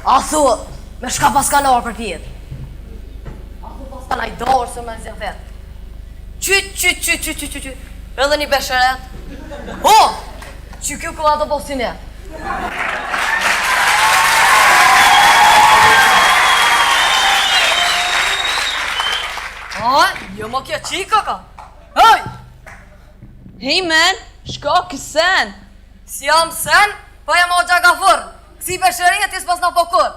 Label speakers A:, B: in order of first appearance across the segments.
A: A thot, me shka pas kanar për pjetë. A thot pas kanaj dorë se me zirë vetë. Qyt. Edhe një besheret. Ho! Që kjo ku ato posinet. Jo më kja qika ka. Hej!
B: Hey man, shka kësen.
A: Si jam sen, pa jam o gjagafur. Kësi besheret jes pas në pokur.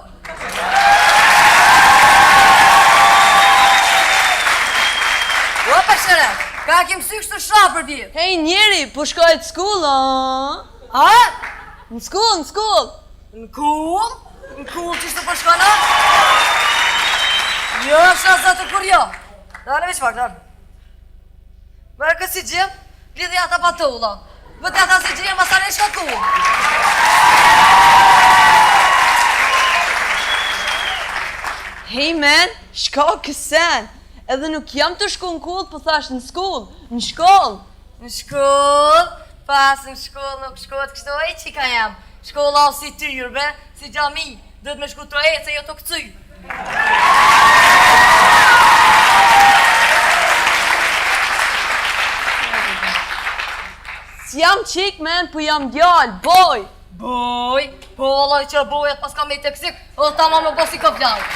A: Jo besheret, ka kem sy kështë shra për djetë.
B: Hey njeri, po shkojt s'kull, a?
A: A?
B: Në skull.
A: Në kull? Në kull që shtë përshkana? Jo, shasa të kur jo. Dale veç pak, dale. Mërë kësi gjem, lidhi ata pa të ula. Vëtë ata si gjem, basane shka kull.
B: Hey man, shka kësen. Edhe nuk jam të shku në kull, po thash në skull, në shkoll.
A: Në shkoll, pas në shkoll nuk shkohet kështu e që ka jam. Shkolla o si tyrbe, si gjami, dhët me shku të e se jo të këcy.
B: Si jam qik man, po jam djall, boj.
A: Boj, po alloj që bojet pas kam e të kësik, o ta ma më bosi ka vjallë.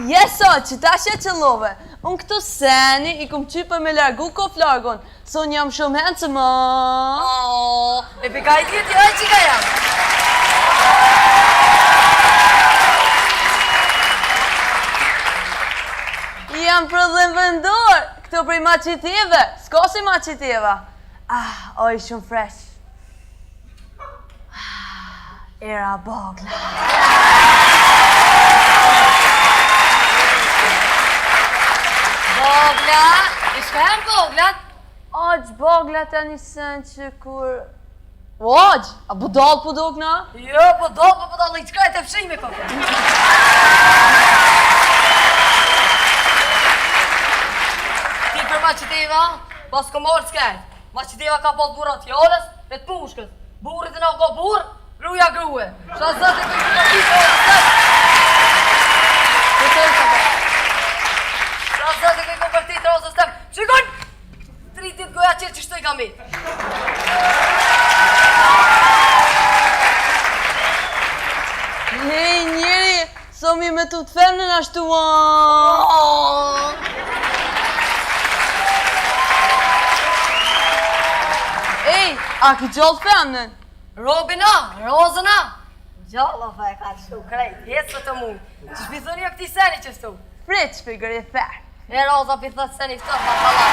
B: Jeso, që ta she qëllove. Unë këtu seni i kum qype me largu koflargon. So një jam shumë henë më.
A: E pika i tjeti, oj që ka jam.
B: Jam prodhem vendor, këto prej maqitjeve, s'ka si maqitjeva. Oj, shumë fresh. Era bogla.
A: Bogla, i shka jam boglat?
B: Aq, bogla ta një sen që kur... Aq, a budal po dogna?
A: Jo, po do, i qka e të fshime koko. Ti për maqiteva, pas këmorë s'kajt. Maqiteva ka pas burat fjallës, e të pushkës. Burit e na ka burë, gruja grue. Qa zëtë e këtë të kitë, qa zëtë e këtë për ti të rosës tem. Shikon, 3 dit goja qërë që shtoj kam bitë.
B: Hej, njeri, so mi me të femnën ashtu, Ej, a ki gjallë femnën?
A: Robina, Rozëna. Gjallë fa e ka shtu krejt, jesë të mund. Që shpithoni o këti seni që shtu?
B: Frit, shpigër e fer.
A: E Roza pithët seni fëtër, pa talat.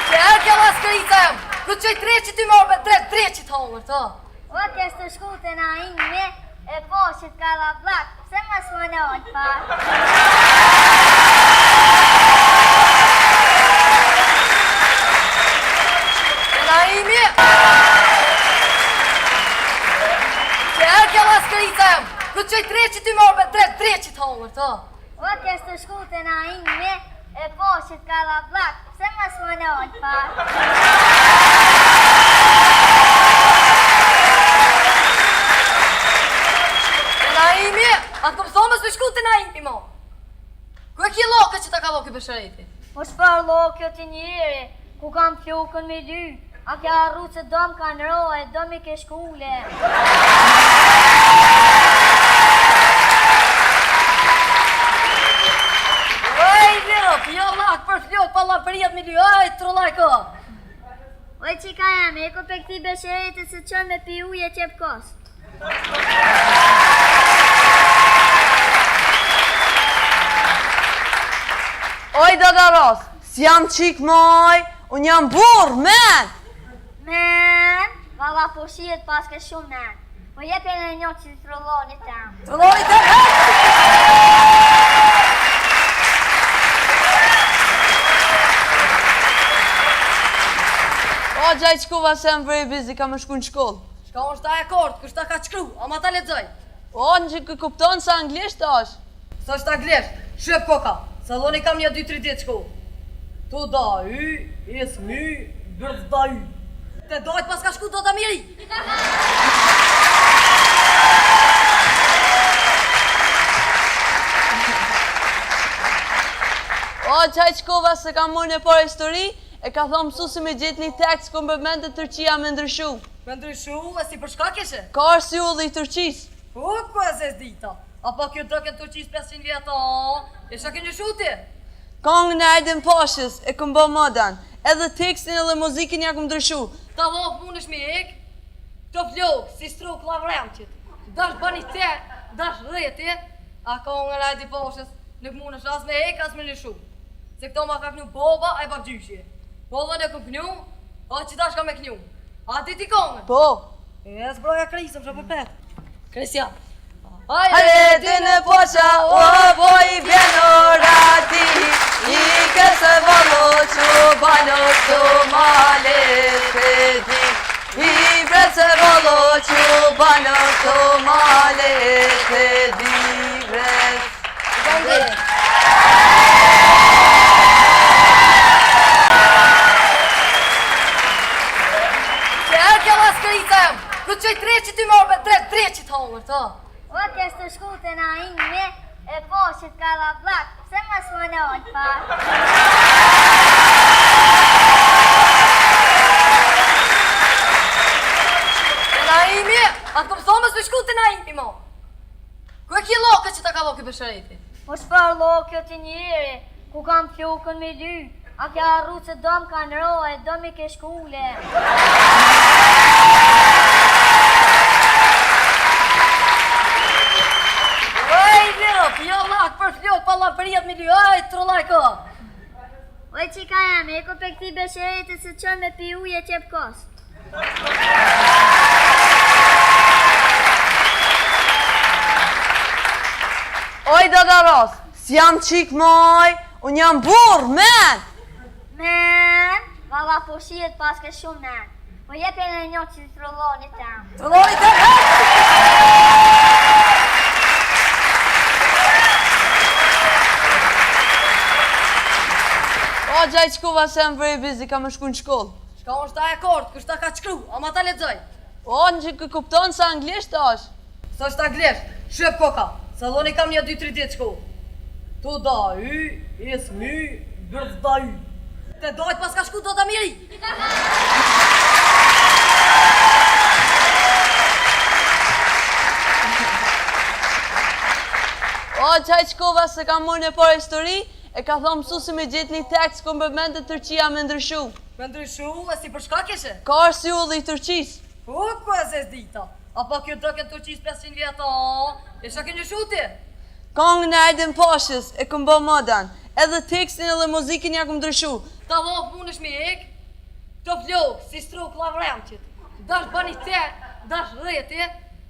A: Që e kjo mas kërica jem, këtë qoj 3 që ty morë me 3 që të hongër, të.
C: O kështë të shku të na ime, e po që t'ka la vlak, pse mas më në ojtë pa?
A: Na imi! Që e kjo mas kërica jem, këtë qoj 3 që ty morë me 3 që të hongër, të.
C: O kështë të shku të na ime, e po që t'ka la vlak, pse mas më në ojtë pa?
A: Naimi, atë këmë thomës për shku të Naimi, mo. Ku e ki lokë që ta ka lokë i bëshëreti?
C: Po shpar lokë të njëri, ku kam flokën me dy, a kja arru që do më kanë rohe, do mi ke shkule.
A: Oj, lëp, jo lakë për flokë, pa la për jetë me dy, oj, trollaj ko.
C: Oj, qika jam, e ku pe këti bëshëreti se qënë me pi uje qep kosë.
B: Oj, dadaros, si jam qik moj, unë jam burr, men!
C: Men, valla po shihet pas ke shumë men. Po jepe në një që të trolloni tem.
A: Trolloj të
B: O, gjaj qkuva se më very busy, ka më shku në shkollë.
A: Shka unë shta e kortë, kështë ta ka qkru, ama ta ledzoj.
B: O, në që kupton se anglisht është.
A: Së është anglisht, shëp koka, saloni kam një 2-3 ditë shku. Tu da y, is my, bërth da y. Te dojt pas ka shku do të miri.
B: O, qaj qkova se ka mërë në parë histori, e ka thonë mësusi me gjithë një tekst këm përmendë Turqia me ndryshu.
A: Me ndryshu, e si për shka kishe?
B: Ka arsiulli i Turqis.
A: Po, ku e se zdita? Apo kjo drëke në Turqis 500 vjeta, e shka kënë shuti?
B: Kongën e Ajdin Pashës e këm bë modern, edhe tekstin edhe muzikin ja këm ndryshu.
A: Ta vok mund është me ek, të flok, si struk lavremqit. Dash bani te, dash rreti, a kongën e Ajdin Pashës nuk mund është as me ek, as me lëshu. Se këto ma ka kënju boba, a i babgjyshje. Boba në këm kënju, a që dash ka me kënju. A ti ti kongën?
B: Po.
A: E zbroja krisëm, që për pet. Kresja.
B: Hajde ti në poqa, o boj bjeno rati, i këse valo që balo të male të di. I vrece valo që balo të male të di.
A: Këtë qëj treqit ty marrë me treqit hongër, ta.
C: O, kës të shku të na ime, e poshit ka la vlak, se më s'monojt pa.
A: Të na imi, atë këmë thomës me shku të na imi, mo. Ku e ki lokë që ta ka lokë i bëshëreti?
C: Po shpar lokë të njëri, ku kam flokën me dy, a kja arru që dom ka në rohe, dom i ke shkule.
A: Jo lak për flok, pa la për jetë me dy, aj, trollaj ko.
C: Oj, që ka jam, e ko për këti beshëreti se qënë me pi uje qep kos.
B: Oj, dadaros, s'jam qik moj, unë jam burr, men!
C: Men, valla po shiet pas ke shumë men. Po jepe në një që të trolloni tem.
A: Trolloni tem,
B: O, gjaj qkova se më vëri bizi, ka më shku në shkollë.
A: Shka unë shta e kort, kështë ta ka qkru, ama ta ledzoj.
B: O, në që kë kuptonë sa anglisht është.
A: Sa është anglisht, shëp koka, saloni kam një 2-3 ditë shku. Tu da y, is my, bërth da y. Te dojt pas ka shku do të miri.
B: O, qaj qkova se ka mërë në parë histori, e ka thonë mësusi me gjithë një tekst këm përmendë Turqia me ndryshu.
A: Me ndryshu, e si për shka kishe?
B: Ka arsiulli i Turqis.
A: Po, ku e se zdita? Apo kjo drëke në Turqis 500 vjeta, e shka kënë shuti?
B: Kongën e Ajdin Pashës e këm bë modern, edhe tekstin edhe muzikin ja këm ndryshu.
A: Ta vok mund është me ek, të flok, si struk lavremqit. Dash bani te, dash rreti,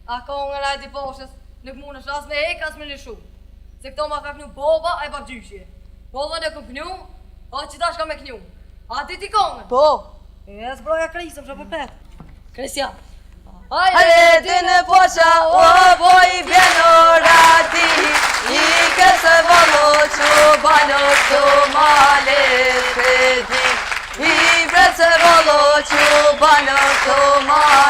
A: a kongën e Ajdin Pashës nuk mund është as me ek, as me lëshu. Se këto ma ka kënju boba, a i babgjyshje. Boba në këm kënju, a që dash ka me kënju. A ti ti kongën?
B: Po.
A: E zbroja krisëm, që për pet. Kresja.
B: Hajde ti në poqa, o boj bjeno rati, i këse valo që balo të male të di. I vrece valo që balo të male